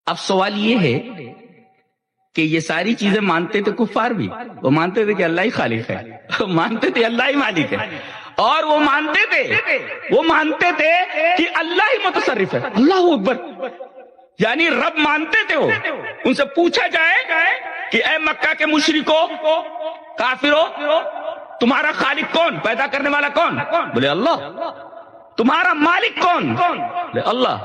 اب سوال یہ ہے کہ یہ ساری چیزیں مانتے تھے کفار بھی، وہ مانتے تھے کہ اللہ ہی خالق ہے، مانتے تھے اللہ ہی مالک ہے، اور وہ مانتے تھے کہ اللہ ہی متصرف ہے۔ اللہ اکبر، یعنی رب مانتے تھے وہ۔ ان سے پوچھا جائے کہ اے مکہ کے مشرکو، کافرو، تمہارا خالق کون، پیدا کرنے والا کون؟ بولے اللہ۔ تمہارا مالک کون؟ بولے اللہ۔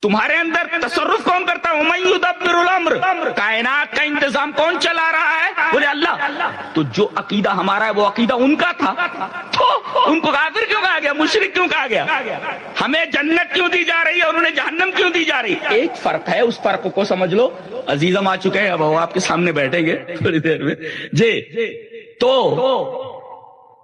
تمہارے اندر تصرف کون کرتا ہے؟ وَمَن يُدَبِّرُ الْأَمْرَ، کائنات کا انتظام کون چلا رہا ہے؟ بولے اللہ۔ تو جو عقیدہ ہمارا ہے وہ عقیدہ ان کا تھا، تو ان کو کافر کیوں کہا گیا، مشرک کیوں کہا گیا؟ ہمیں جنت کیوں دی جا رہی ہے اور انہیں جہنم کیوں دی جا رہی ہے؟ ایک فرق ہے، اس فرق کو سمجھ لو۔ عزیزم آ چکے ہیں، اب وہ آپ کے سامنے بیٹھیں گے تھوڑی دیر میں جی۔ تو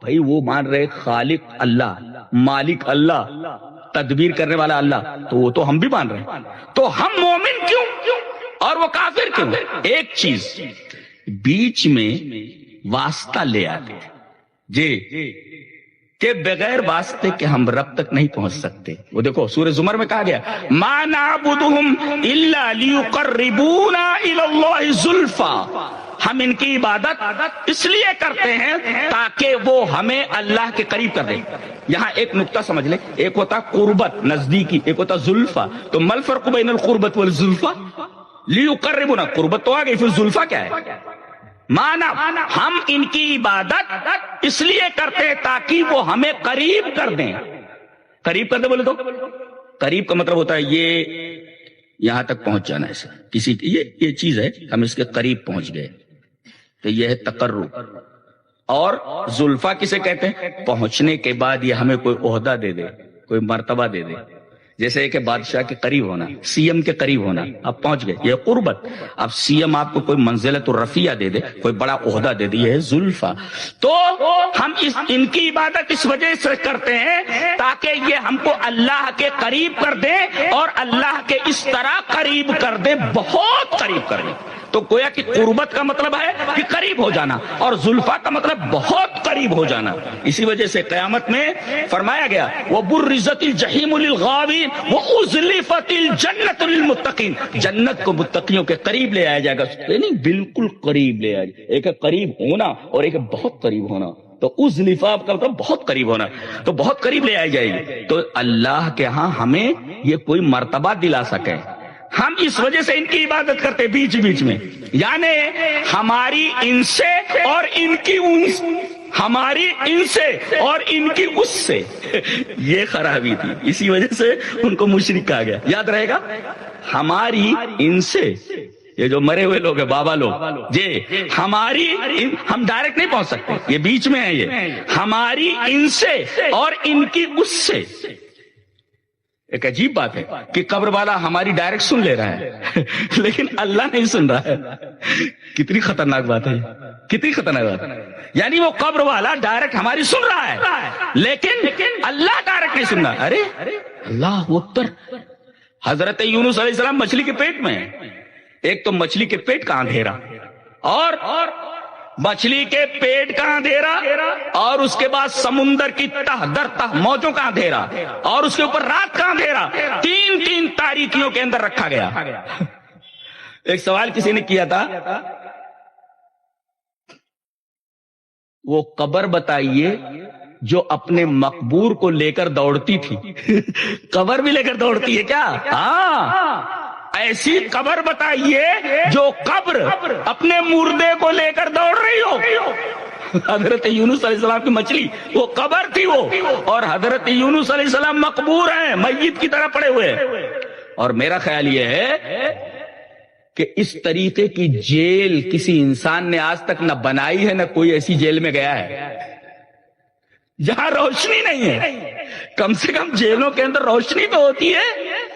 بھائی وہ مان رہے خالق اللہ، مالک اللہ، تدبیر کرنے والا اللہ، تو وہ تو ہم بھی مان رہے ہیں، تو ہم مومن کیوں اور وہ کافر کیوں؟ ایک چیز بیچ میں واسطہ لے آتے جی، کہ بغیر واسطے کے ہم رب تک نہیں پہنچ سکتے۔ وہ دیکھو سورہ زمر میں کہا گیا ما نعبدہم الا لیقربونا الی اللہ زلفا، ہم ان کی عبادت اس لیے کرتے ہیں تاکہ وہ ہمیں اللہ کے قریب کر دیں۔ یہاں ایک نقطہ سمجھ لیں، ایک ہوتا قربت، نزدیکی، ایک ہوتا زلفا۔ تو ما الفرق بین القربت والزلفا؟ لیقربونا، قربت تو آ گئی، پھر زلفا کیا ہے؟ مانا ہم ان کی عبادت اس لیے کرتے ہیں تاکہ وہ ہمیں قریب کر دیں۔ قریب کر دیں بولے تو قریب کا مطلب ہوتا ہے یہ یہاں تک پہنچ جانا ہے، کسی یہ چیز ہے، ہم اس کے قریب پہنچ گئے، تو یہ ہے تقرب۔ اور زلفا کسے کہتے ہیں؟ پہنچنے کے بعد یہ ہمیں کوئی عہدہ دے دے، کوئی مرتبہ دے دے، جیسے کہ بادشاہ کے قریب ہونا، سی ایم کے قریب ہونا، اب پہنچ گئے، یہ قربت۔ اب سی ایم آپ کو کوئی منزلت الرفیہ دے دے، کوئی بڑا عہدہ دے دے، یہ ہے زلفا۔ تو ہم ان کی عبادت اس وجہ سے کرتے ہیں تاکہ یہ ہم کو اللہ کے قریب کر دے، اور اللہ کے اس طرح قریب کر دے، بہت قریب کر دے۔ تو گویا کہ قربت کا مطلب ہے کہ قریب ہو جانا، اور زلفا کا مطلب بہت قریب ہو جانا۔ اسی وجہ سے قیامت میں فرمایا گیا وَبُرِّزَتِ الْجَحِيمُ لِلْغَاوِينَ وَأُزْلِفَتِ الْجَنَّةُ لِلْمُتَّقِينَ، جنت کو متقیوں کے قریب لے آیا جائے گا، یعنی بالکل قریب لے آیا جائے گا۔ ایک ہے قریب ہونا اور ایک ہے بہت قریب ہونا۔ تو ازلفا کا مطلب بہت قریب ہونا، تو بہت قریب لے آئی جائے گی۔ تو اللہ کے ہاں ہمیں یہ کوئی مرتبہ دلا سکے، ہم اس وجہ سے ان کی عبادت کرتے بیچ بیچ میں، یعنی ہماری ان سے اور ان کی ان، ہماری ان سے اور ان کی اس سے، یہ خرابی تھی، اسی وجہ سے ان کو مشرک کہا گیا۔ یاد رہے گا، ہماری ان سے، یہ جو مرے ہوئے لوگ ہیں بابا لوگ جی، ہماری ہم ڈائریکٹ نہیں پہنچ سکتے، یہ بیچ میں ہے، یہ ہماری ان سے اور ان کی اس سے۔ ایک عجیب بات ہے کہ قبر والا ہماری ڈائریکٹ سن لے رہا ہے لیکن اللہ نہیں سن رہا ہے۔ کتنی خطرناک بات ہے، کتنی خطرناک بات ہے، یعنی وہ قبر والا ڈائریکٹ ہماری سن رہا ہے لیکن اللہ ڈائریکٹ نہیں سن رہا۔ ارے اللہ اکبر، حضرت یونس علیہ السلام مچھلی کے پیٹ میں، ایک تو مچھلی کے پیٹ کا اندھیرا، اور مچھلی کے پیٹ کا اندھیرا، اور اس کے بعد سمندر کی تہ در تہ موجوں کا اندھیرا، اور اس کے اوپر رات کا اندھیرا، تین تاریکیوں کے اندر رکھا گیا۔ ایک سوال کسی نے کیا تھا، وہ قبر بتائیے جو اپنے مقبور کو لے کر دوڑتی تھی۔ قبر بھی لے کر دوڑتی ہے کیا؟ ہاں، ایسی قبر بتائیے جو قبر اپنے مردے کو لے کر دوڑ رہی ہو۔ حضرت یونس علیہ السلام کی مچھلی وہ قبر تھی وہ، اور حضرت یونس علیہ السلام مقبور ہیں، میت کی طرح پڑے ہوئے ہیں۔ اور میرا خیال یہ ہے کہ اس طریقے کی جیل کسی انسان نے آج تک نہ بنائی ہے، نہ کوئی ایسی جیل میں گیا ہے جہاں روشنی نہیں ہے۔ کم سے کم جیلوں کے اندر روشنی تو ہوتی ہے،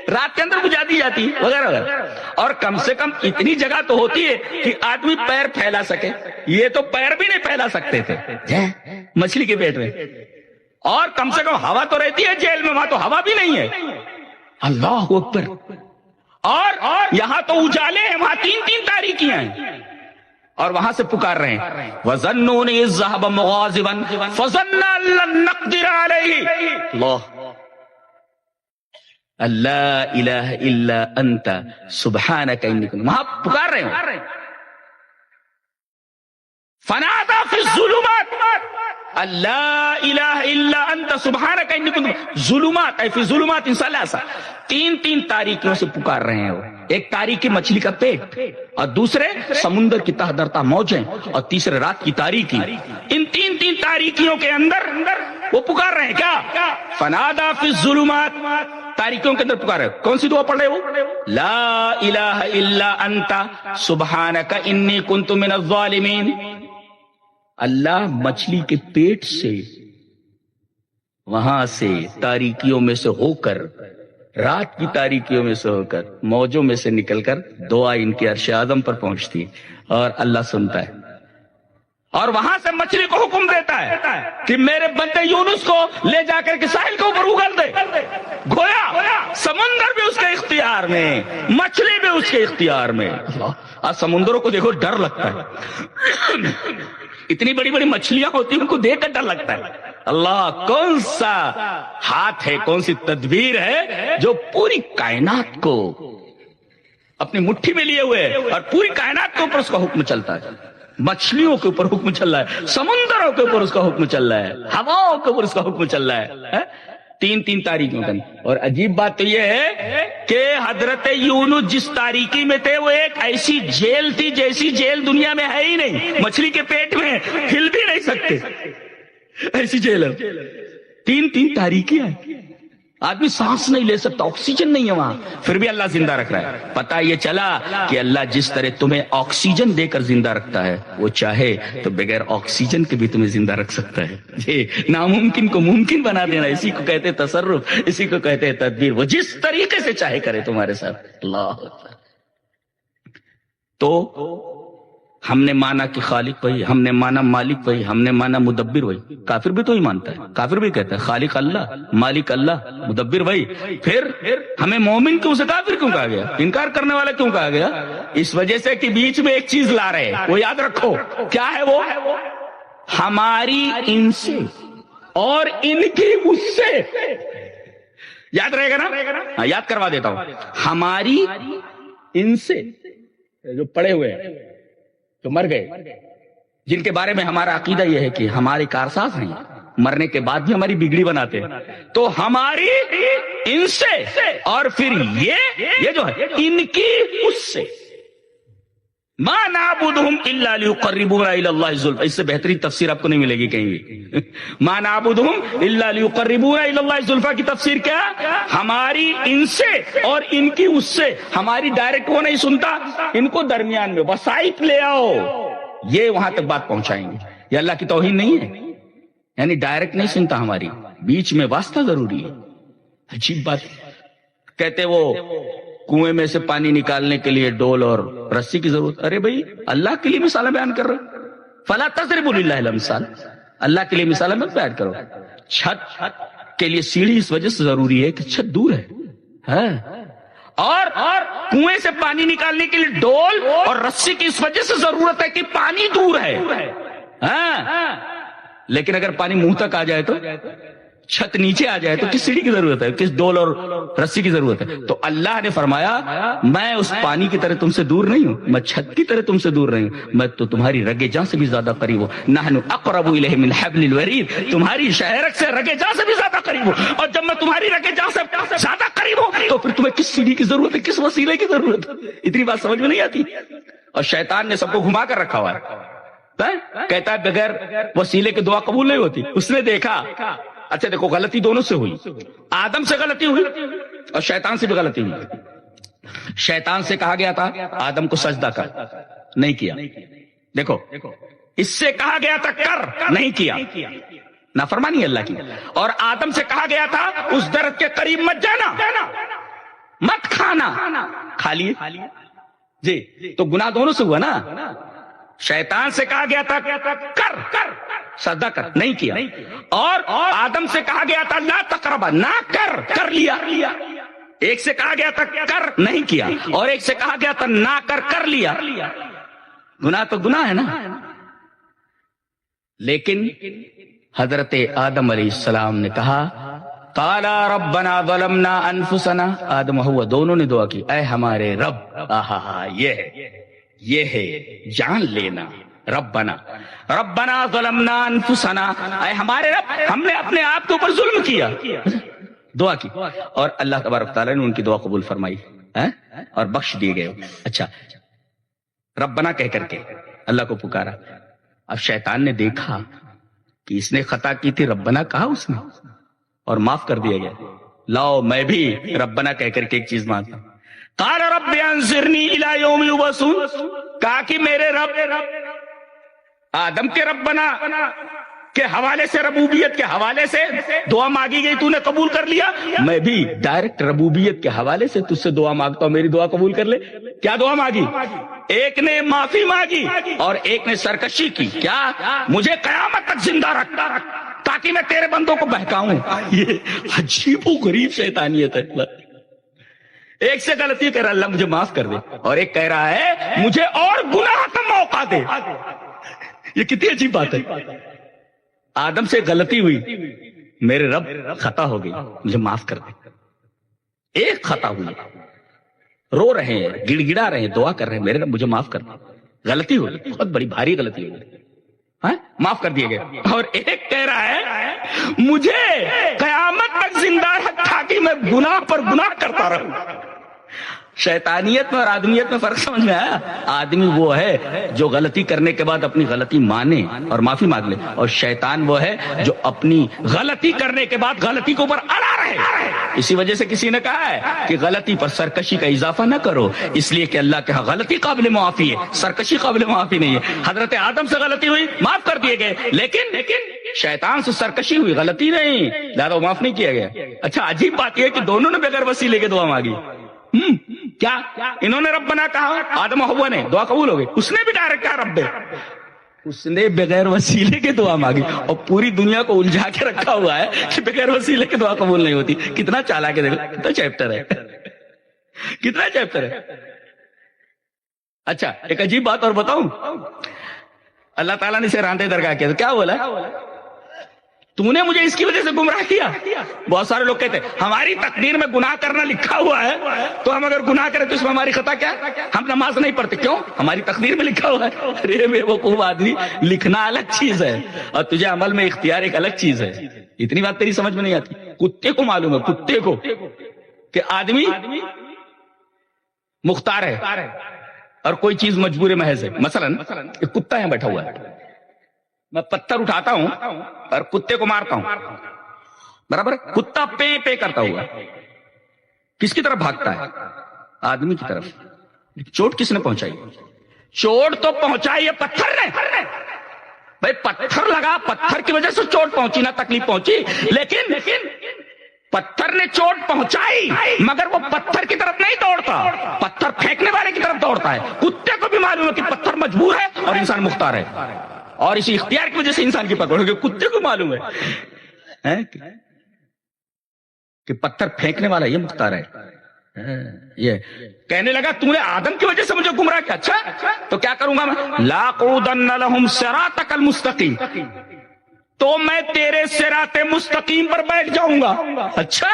رات کے اندر بجھا دی جاتی وغیرہ وغیرہ، اور کم سے کم اتنی جگہ تو ہوتی ہے کہ آدمی پیر پھیلا سکے۔ یہ تو پیر بھی نہیں پھیلا سکتے تھے مچھلی کے پیٹ میں، اور کم سے کم ہوا تو رہتی ہے جیل میں، وہاں تو ہوا بھی نہیں ہے۔ اللہ اکبر، اور یہاں تو اجالے ہیں، وہاں تین تاریکیاں ہیں، اور وہاں سے پکار رہے ہیں وَظَنُّونِ إِذْ ذَهَبَ مُغَاضِبًا فَظَنَّ أَن لَّن نَّقْدِرَ عَلَيْهِ۔ اللہ، اللہ الہ الا انت سبحانک انی کنت، وہاں پکار رہے ہوں، فنادا فی الظلمات اللہ الہ الا انت سبحانک انی کنت ظلمات، اے فی ظلمات ثلاثہ، تین تاریکیوں سے پکار رہے ہیں وہ، ایک تاریکی مچھلی کا پیٹ، اور دوسرے سمندر کی تہ درتا موجیں، اور تیسرے رات کی تاریکی، ان تین تاریکیوں کے اندر وہ پکار رہے ہیں کیا؟ فنادا فی الظلمات، تاریکیوں کے اندر پکار رہے ہیں۔ کون سی دعا پڑھ رہے وہ؟ لا الہ الا انت سبحانک انی کنت من الظالمین۔ اللہ مچھلی کے پیٹ سے، وہاں سے تاریکیوں میں سے ہو کر، رات کی تاریکیوں میں سے ہو کر، موجوں میں سے نکل کر دعا ان کے عرش اعظم پر پہنچتی ہے اور اللہ سنتا ہے، اور وہاں سے مچھلی کو حکم دیتا ہے کہ میرے بندے یونس کو لے جا کر کے ساحل کے اوپر اگل دے۔ گویا سمندر بھی اس کے اختیار میں، مچھلی بھی اس کے اختیار میں۔ آج سمندروں کو دیکھو ڈر لگتا ہے، اتنی بڑی بڑی مچھلیاں ہوتی ہیں، ان کو دیکھ کر ڈر لگتا ہے۔ اللہ کون سا ہاتھ ہے، کون سی تدبیر ہے جو پوری کائنات کو اپنی مٹھی میں لیے ہوئے ہے، اور پوری کائنات کے اوپر اس کا حکم چلتا ہے۔ مچھلیوں کے اوپر حکم چل رہا ہے، سمندروں کے اوپر اس کا حکم چل رہا ہے، ہواؤں کے اوپر اس کا حکم چل رہا ہے، تین تاریکیوں کا۔ اور عجیب بات تو یہ ہے کہ حضرت یونس جس تاریکی میں تھے وہ ایک ایسی جیل تھی جیسی جیل دنیا میں ہے ہی نہیں، مچھلی کے پیٹ میں ہل بھی نہیں سکتے، ایسی جیل ہے۔ تین تاریکیاں ہیں، آدمی سانس نہیں لے سکتا، آکسیجن نہیں ہے وہاں، پھر بھی اللہ زندہ رکھ رہا ہے۔ پتہ یہ چلا کہ اللہ جس طرح تمہیں آکسیجن دے کر زندہ رکھتا ہے، وہ چاہے تو بغیر آکسیجن کے بھی تمہیں زندہ رکھ سکتا ہے۔ یہ ناممکن کو ممکن بنا دینا، اسی کو کہتے ہیں تصرف، اسی کو کہتے ہیں تدبیر۔ وہ جس طریقے سے چاہے کرے تمہارے ساتھ۔ اللہ تو ہم نے مانا کہ خالق وہی، ہم نے مانا مالک وہی، ہم نے مانا مدبر وہی۔ کافر بھی تو ہی مانتا ہے، کافر بھی کہتا ہے خالق اللہ، مالک اللہ، مدبر وہی۔ پھر ہمیں مومن کیوں سے کافر کیوں کہا گیا، انکار کرنے والا کیوں کہا گیا؟ اس وجہ سے کہ بیچ میں ایک چیز لا رہے ہیں، وہ یاد رکھو کیا ہے وہ؟ ہماری ان سے اور ان کی اس سے، یاد رہے گا نا؟ یاد کروا دیتا ہوں۔ ہماری ان سے، جو پڑے ہوئے ہیں، جو مر گئے، جن کے بارے میں ہمارا عقیدہ یہ ہے کہ ہمارے کارساز ہیں، مرنے کے بعد بھی ہماری بگڑی بناتے ہیں، تو ہماری ان سے اور پھر یہ جو ہے ان کی اس سے، ما نعبدہم الا لیقربونا الی اللہ زلفی، اس سے بہترین تفسیر آپ کو نہیں ملے گی کہیں بھی۔ ما نعبدہم الا لیقربونا الی اللہ زلفی کی تفسیر کیا؟ ہماری ان سے اور ان کی اس سے، ہماری ڈائریکٹ وہ نہیں سنتا، ان کو درمیان میں وسائط لے آؤ، یہ وہاں تک بات پہنچائیں گے۔ یہ اللہ کی توہین نہیں ہے، یعنی ڈائریکٹ نہیں سنتا، ہماری بیچ میں واسطہ ضروری ہے۔ عجیب بات، کہتے وہ کنویں میں سے پانی نکالنے کے لیے ڈول اور رسی کی ضرورت۔ ارے بھائی اللہ کے لیے مثالیں بیان کر رہے، فلا تضربوا للہ الامثال، اللہ کے لیے مثالیں مت بیان کرو۔ چھت کے لیے سیڑھی اس وجہ سے ضروری ہے کہ چھت دور ہے، اور کنویں سے پانی نکالنے کے لیے ڈول اور رسی کی اس وجہ سے ضرورت ہے کہ پانی دور ہے۔ لیکن اگر پانی منہ تک آ جائے تو، چھت نیچے آ جائے تو کس سیڑھی کی ضرورت ہے، کس ڈول اور رسی کی ضرورت ہے؟ تو اللہ نے فرمایا میں اس پانی کی طرح تم سے دور نہیں ہوں، میں چھت کی طرح تم سے دور نہیں ہوں، میں تو تمہاری رگے جاں سے بھی زیادہ قریب ہوں۔ نحن اقرب الیہ من حبل الورید، تمہاری شہرک سے رگے جاں سے بھی زیادہ قریب ہوں، اور جب میں تمہاری رگے جاں سے زیادہ قریب ہوں تو پھر تمہیں کس سیڑھی کی ضرورت ہے، کس وسیلے کی ضرورت ہے؟ اتنی بات سمجھ میں نہیں آتی۔ اور شیطان نے سب کو گھما کر رکھا ہوا ہے، کہتا ہے بغیر وسیلے کے دعا قبول نہیں ہوتی۔ اس نے دیکھا، اچھا دیکھو غلطی دونوں سے ہوئی، آدم سے غلطی ہوئی اور شیطان سے بھی غلطی ہوئی۔ شیطان سے کہا گیا تھا آدم کو سجدہ کر، نہیں کیا۔ دیکھو اس سے کہا گیا تھا کر، نہیں کیا، نافرمانی اللہ کی۔ اور آدم سے کہا گیا تھا اس درخت کے قریب مت جانا، مت کھانا، کھا لیے جی، تو گناہ دونوں سے ہوا نا۔ شیطان سے کہا گیا تھا کر، سجدہ کر، نہیں کیا۔ اور آدم سے کہا گیا تھا لا تقربا، نہ کر لیا۔ ایک سے کہا گیا تھا کر، نہیں کیا، اور ایک سے کہا گیا تھا نہ کر لیا۔ گناہ تو گناہ ہے نا۔ لیکن حضرت آدم علیہ السلام نے کہا قال ربنا ظلمنا انفسنا، آدم و حوا دونوں نے دعا کی، اے ہمارے رب، یہ ہے جان لینا، ربنا ظلمنا انفسنا، اے ہمارے رب ہم نے اپنے آپ کے اوپر ظلم کیا، دعا کی، اور اللہ تبارک تعالیٰ نے ان کی دعا قبول فرمائی اور بخش دیے گئے۔ اچھا، ربنا کہہ کر کے اللہ کو پکارا۔ اب شیطان نے دیکھا کہ اس نے خطا کی تھی، ربنا کہا اس نے اور معاف کر دیا گیا، لاؤ میں بھی ربنا کہہ کر کے ایک چیز مانگتا ہوں۔ قال رب انظرنی الی یوم یبعثون، کہا کہ میرے رب، آدم کے ربنا کے حوالے سے، ربوبیت کے حوالے سے دعا مانگی گئی، تو نے قبول کر لیا، میں بھی ڈائریکٹ ربوبیت کے حوالے سے تجھ سے دعا مانگتا ہوں، میری دعا قبول کر لے۔ کیا دعا مانگی؟ ایک نے معافی مانگی اور ایک نے سرکشی کی، کیا؟ مجھے قیامت تک زندہ رکھ تاکہ میں تیرے بندوں کو بہکاؤں۔ یہ عجیب و غریب شیطانیت ہے۔ ایک سے غلطی کہہ رہا اللہ مجھے معاف کر دے، اور ایک کہہ رہا ہے مجھے اور گناہ کا موقع دے۔ یہ کتنی عجیب بات ہے۔ آدم سے غلطی ہوئی، میرے رب خطا ہو گئی، مجھے معاف کر دے۔ ایک خطا ہوئی، رو رہے ہیں، گڑ گڑا رہے ہیں، دعا کر رہے ہیں، میرے رب مجھے معاف کر دے، غلطی ہوئی، بہت بڑی بھاری غلطی ہوئی، معاف کر دیے گئے۔ اور ایک کہہ رہا ہے مجھے قیامت تک زندہ رکھ تاکہ میں گناہ پر گناہ کرتا رہوں۔ شیطانیت میں اور آدمیت میں فرق سمجھ میں آیا؟ آدمی وہ ہے جو غلطی کرنے کے بعد اپنی غلطی مانے اور معافی مانگ لے، اور شیطان وہ ہے جو اپنی غلطی کرنے کے بعد غلطی کے اوپر اڑا رہے۔ اسی وجہ سے کسی نے کہا ہے کہ غلطی پر سرکشی کا اضافہ نہ کرو، اس لیے کہ اللہ کے ہاں غلطی قابل معافی ہے، سرکشی قابل معافی نہیں ہے۔ حضرت آدم سے غلطی ہوئی، معاف کر دیے گئے، لیکن شیطان سے سرکشی ہوئی، غلطی نہیں، لہذا معاف نہیں کیا گیا۔ اچھا، عجیب بات یہ ہے کہ دونوں نے بغیر وسیلے کے دعا مانگی۔ کیا انہوں نے ربنا کہا، آدم و حوا نے، دعا قبول ہو گئی، اس نے بھی ڈائریکٹ کہا رب، اس نے بغیر وسیلے کے دعا مانگی، اور پوری دنیا کو الجھا کے رکھا ہوا ہے کہ بغیر وسیلے کے دعا قبول نہیں ہوتی۔ کتنا چالاک ہے، دیکھو کتنا چیپٹر ہے، کتنا چیپٹر ہے۔ اچھا، ایک عجیب بات اور بتاؤں، اللہ تعالیٰ نے اسے راندے درگاہ کیا تو کیا بولا؟ تو نے مجھے اس کی وجہ سے گمراہ کیا۔ بہت سارے لوگ کہتے ہیں ہماری تقدیر میں گناہ کرنا لکھا ہوا ہے، تو ہم اگر گناہ کریں تو اس میں ہماری خطا کیا؟ ہم نماز نہیں پڑھتے، کیوں؟ ہماری تقدیر میں لکھا ہوا ہے۔ ارے بے وقوف آدمی، لکھنا الگ چیز ہے اور تجھے عمل میں اختیار ایک الگ چیز ہے۔ اتنی بات تیری سمجھ میں نہیں آتی۔ کتے کو معلوم ہے، کتے کو، کہ آدمی مختار ہے اور کوئی چیز مجبور محض ہے۔ مثلا ایک کتا یہاں بیٹھا ہوا ہے، میں پتھر اٹھاتا ہوں اور کتے کو مارتا ہوں، برابر؟ کتا پے پے کرتا ہوا کس کی طرف بھاگتا ہے؟ آدمی کی طرف۔ چوٹ کس نے پہنچائی؟ چوٹ تو پہنچائی ہے پتھر نے، بھائی پتھر لگا، پتھر کی وجہ سے چوٹ پہنچی، نہ تکلیف پہنچی، لیکن پتھر نے چوٹ پہنچائی، مگر وہ پتھر کی طرف نہیں دوڑتا، پتھر پھینکنے والے کی طرف دوڑتا ہے۔ کتے کو بھی معلوم ہے کہ پتھر مجبور ہے اور انسان مختار ہے، اور اسی اختیار کی وجہ سے انسان کی پکڑ ہوگی۔ کتے کو معلوم ہے کہ پتھر پھینکنے والا یہ مختار ہے۔ یہ کہنے لگا تو نے آدم کی وجہ سے مجھے گمراہ کیا، اچھا تو کیا کروں گا میں؟ لاقعدن لہم صراطک المستقیم، تو میں تیرے صراط مستقیم پر بیٹھ جاؤں گا۔ اچھا،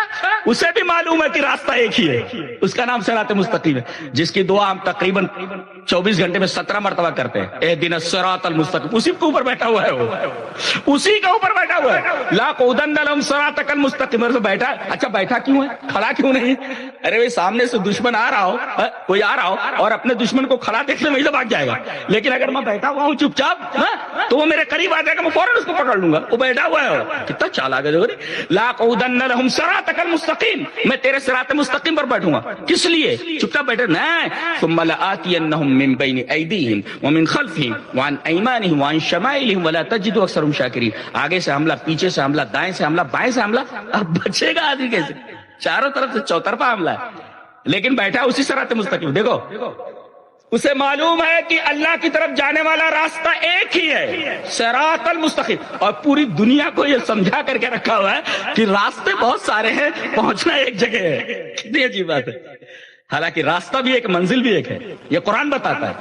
اسے بھی معلوم ہے کہ راستہ ایک ہی ہے، اس کا نام صراط مستقیم ہے، جس کی دعا ہم تقریباً 24 گھنٹے میں 17 مرتبہ کرتے ہیں، اہدنا الصراط المستقیم، اسی کے اوپر بیٹھا ہوا ہے وہ، اسی کے اوپر بیٹھا ہوا ہے۔ لاقعدن لہم صراطک المستقیم، سے بیٹھا، اچھا بیٹھا کیوں ہے، کھڑا کیوں نہیں؟ ارے بھائی سامنے سے دشمن آ رہا ہو، کوئی آ رہا ہو اور اپنے دشمن کو کھڑا دیکھنے میں بھاگ جائے گا، لیکن اگر میں بیٹھا ہوا ہوں چپ چاپ تو وہ میرے قریب آ جائے گا، میں فوراً اس کو پکڑ لوں گا۔ وہ بیٹھا ہوا ہے، کتنا چالاک ہے۔ لاقعدن لہم صراطک المستقیم، میں تیرے صراط مستقیم پر بیٹھوں گا، کس لیے؟ چپ چاپ بیٹھے نہیں، ثم لآتینہم من بین ایدیہم ومن خلفہم وعن ایمانہم وعن شمائلہم ولا تجد اکثرہم شاکرین۔ آگے سے حملہ، پیچھے سے حملہ، دائیں سے حملہ، بائیں سے حملہ، اب بچے گا آدمی کیسے؟ چاروں طرف سے چوطرفہ حملہ ہے، لیکن بیٹھا اسی صراط مستقیم۔ دیکھو اسے معلوم ہے کہ اللہ کی طرف جانے والا راستہ ایک ہی ہے، صراط المستقیم، اور پوری دنیا کو یہ سمجھا کر کے رکھا ہوا ہے کہ راستے بہت سارے ہیں، پہنچنا ایک جگہ ہے۔ کتنی عجیب بات ہے، حالانکہ راستہ بھی ایک، منزل بھی ایک ہے، یہ قرآن بتاتا ہے،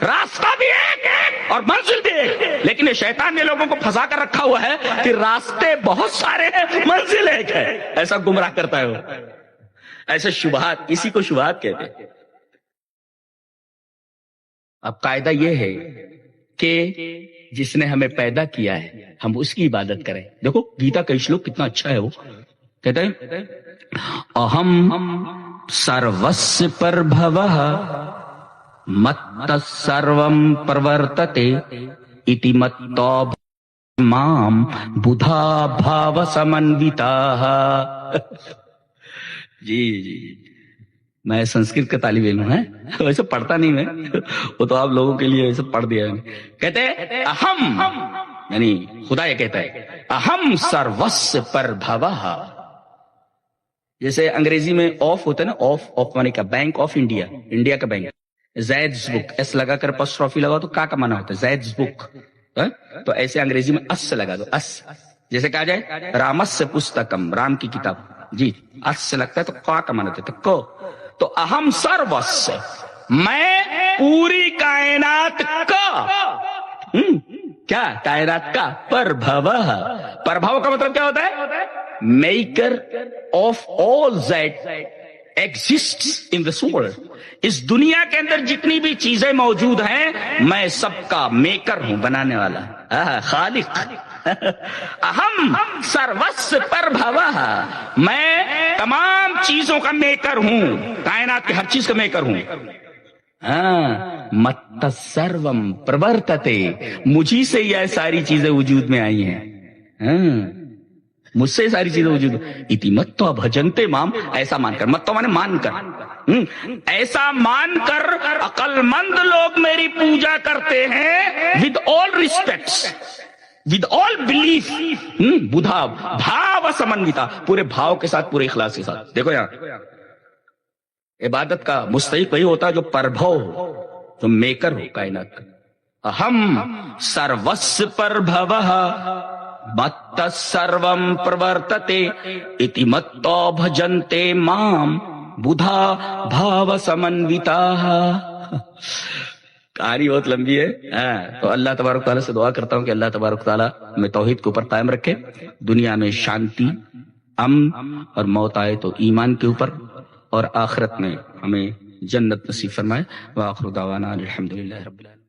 راستہ بھی ایک ہے، اور منزل بھی ایک، لیکن یہ شیطان نے لوگوں کو پھنسا کر رکھا ہوا ہے کہ راستے بہت سارے ہیں، منزل ایک ہے. ایسا گمراہ کرتا ہے وہ. ایسے شبہات، اسی کو شبہات کہتے ہیں. اب قاعدہ یہ ہے کہ جس نے ہمیں پیدا کیا ہے ہم اس کی عبادت کریں. دیکھو گیتا کا شلوک کتنا اچھا ہے. وہ کہتے ہیں اہم سروس پربھوః مت سروم پرورتتے اتی متو مام بدھا بھاو سمنوتاః. جی میں سنسکرت کا طالب علم ہے، ویسے پڑھتا نہیں میں، وہ تو آپ لوگوں کے لیے ویسے پڑھ دیا ہے. کہتے ہیں اہم، یعنی خدا یہ کہتا ہے اہم سروس پربھوః. جیسے انگریزی میں آف ہوتا ہے نا، آف مانی کا بینک آف انڈیا، انڈیا کا بینک. زیڈز بک، ایس لگا کر پاسٹروفی لگا تو کا مانا ہوتا ہے زیڈز بک. تو ایسے انگریزی میں اس سے لگا دو، اس. جیسے کہا جائے رامس پستکم، رام کی کتاب، جی اس سے لگتا ہے تو کا مانا ہوتا ہے کو. تو اہم سروس، میں پوری کائنات کا، کیا کائنات کا، پربھوః. پربھو کا مطلب کیا ہوتا ہے؟ Maker of all that exists in this world. اس دنیا کے اندر جتنی بھی چیزیں موجود ہیں میں سب کا میکر ہوں، بنانے والا، خالق. اہم سروس پربھوః، میں تمام چیزوں کا میکر ہوں، کائنات کے ہر چیز کا میکر ہوں. مت سروم پرورتتے، مجھی سے یہ ساری چیزیں وجود میں آئی ہیں، مجھ سے ساری چیزیں وجود. اتی متو بھجنتے مام، ایسا مان کر، متو مانے مان کر، ایسا مان کر عقل مند لوگ میری پوجا کرتے ہیں with all respects, with all belief, Buddha بھاو سمنوتا، پورے بھاؤ کے ساتھ، پورے اخلاص کے ساتھ. دیکھو یہاں عبادت کا مستحق وہی ہوتا ہے جو پربھو ہو، جو میکر ہو کائنات کا. اہم سروس پربھوః مت سروم پرورتتے اتی متو بھجنتے مام بدھا بھاو سمنوتاః. کہانی بہت لمبی ہے. تو اللہ تبارک تعالیٰ سے دعا کرتا ہوں کہ اللہ تبارک تعالیٰ ہمیں توحید کے اوپر قائم رکھے، دنیا میں شانتی، امن، اور موت آئے تو ایمان کے اوپر، اور آخرت میں ہمیں جنت نصیب فرمائے. وآخر دعوانا الحمدللہ رب العالمین.